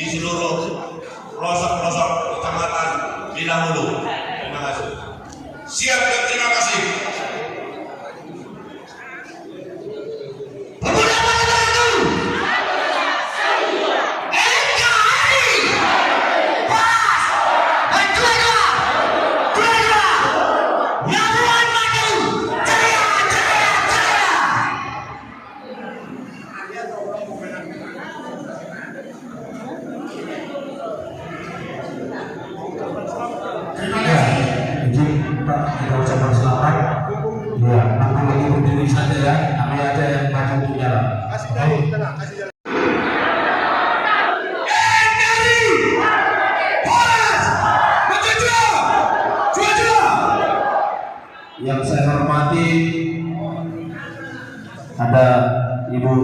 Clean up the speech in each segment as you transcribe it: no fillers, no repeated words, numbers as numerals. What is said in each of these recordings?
di seluruh pelosok-pelosok kecamatan Bilahulu. Terima kasih. Siap dan terima kasih. Kita ucapkan selamat. Ya, nanti lagi berdiri saja ya. Namanya aja yang maju untuk jalan. Kasih jalan, kasih jalan. Yang saya hormati ada Ibu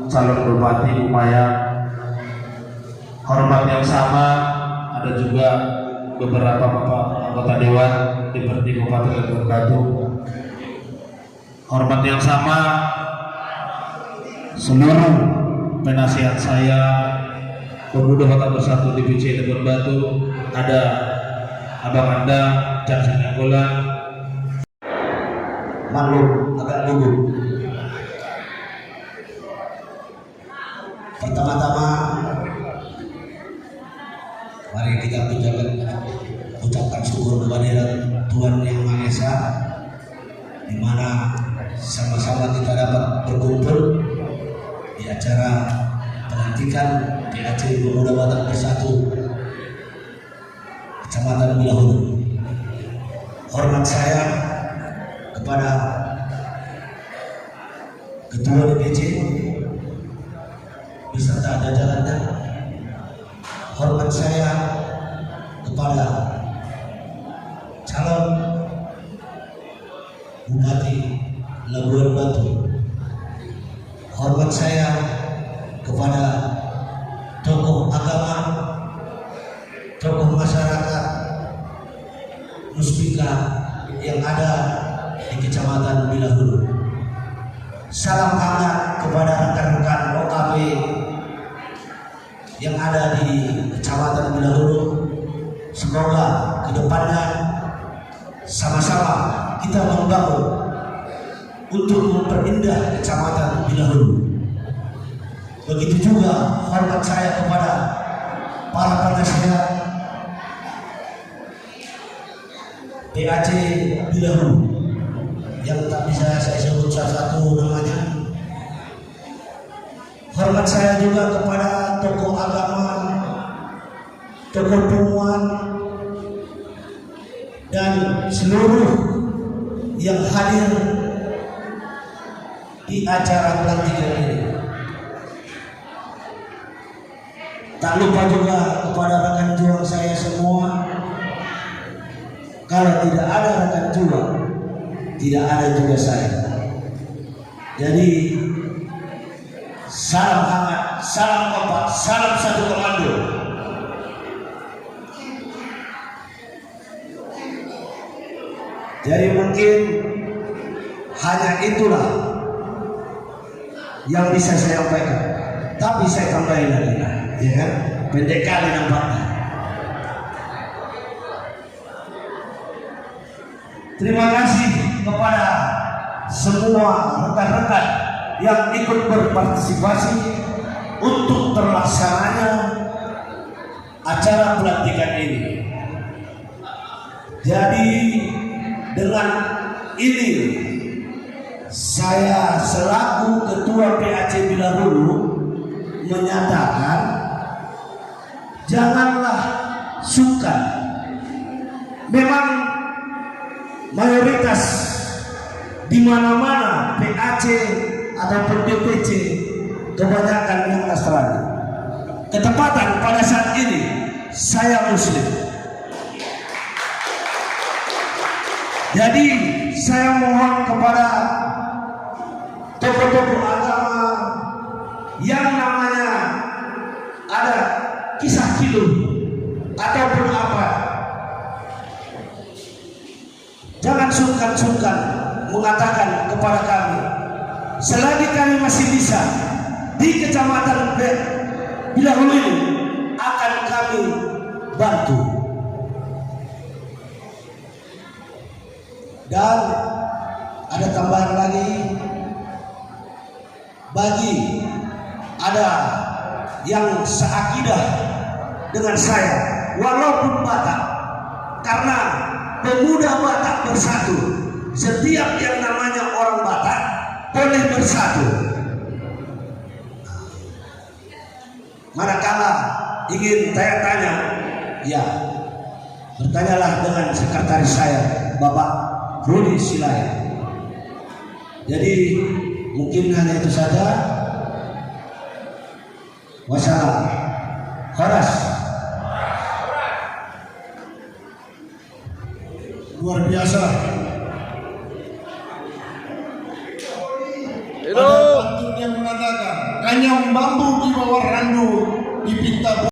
calon Bupati Umaya. Hormat yang sama ada juga beberapa bapak anggota dewan DPRD Kabupaten Labuan Batu. Hormat yang sama seluruh penasihat saya, Pemuda Kota Bersatu DPC Labuan Batu, ada Abang Anda, Jaksa Nainggolan. Maklum agak gugup. Pertama-tama mari kita ucapkan syukur kepada Tuhan Yang Maha Esa, di mana sama-sama kita dapat berkumpul di acara pelantikan PAC Pemuda Batak Bersatu Kecamatan Bilahulu. Hormat saya kepada Ketua DPC beserta jajarannya. Hormat saya kepada calon Bupati Labuan Batu. Hormat saya kepada tokoh agama, tokoh masyarakat Muspika yang ada di Kecamatan Bilahulu. Salam hangat kepada rekan-rekan OKP yang ada di Kecamatan Bilahulu. Semoga kedepannya sama-sama kita membangun untuk memperindah Kecamatan Bilahulu. Begitu juga hormat saya kepada para penasihat PAC Bilahulu yang tak bisa saya sebut salah satu namanya. Hormat saya juga kepada tokoh agama, tokoh pemuan, dan seluruh yang hadir di acara pelantikan ini. Tak lupa juga kepada rekan juang saya semua. Kalau tidak ada rekan juang, tidak ada juga saya. Jadi salam hangat, salam kompak, salam satu komando. Jadi mungkin hanya itulah yang bisa saya sampaikan. Tapi saya tambahin lagi, ya kan? Pendek kali nampaknya. Terima kasih kepada semua rekan-rekan yang ikut berpartisipasi untuk terlaksananya acara pelantikan ini. Jadi dengan ini saya selaku Ketua PAC Bilahulu menyatakan janganlah sungkan. Memang mayoritas di mana-mana PAC ataupun DPC kebanyakan yang Nasrani. Ketepatan pada saat ini saya Muslim. Jadi saya mohon kepada tokoh-tokoh agama yang namanya ada kisah kilo ataupun apa, jangan sungkan-sungkan mengatakan kepada kami. Selagi kami masih bisa di Kecamatan Bilahulu ini akan kami bantu. Dan ada tambahan lagi, bagi ada yang seakidah dengan saya walaupun Batak, karena pemuda Batak bersatu, setiap yang namanya orang Batak boleh bersatu. Manakala ingin tanya, ya bertanyalah dengan sekretaris saya, Bapak Rudi Silaya. Jadi mungkin hanya itu saja. Wassalam. Horas. Luar biasa. Hidup. Ada pantun yang mengatakan, kanyang bambu di bawah randu dipinta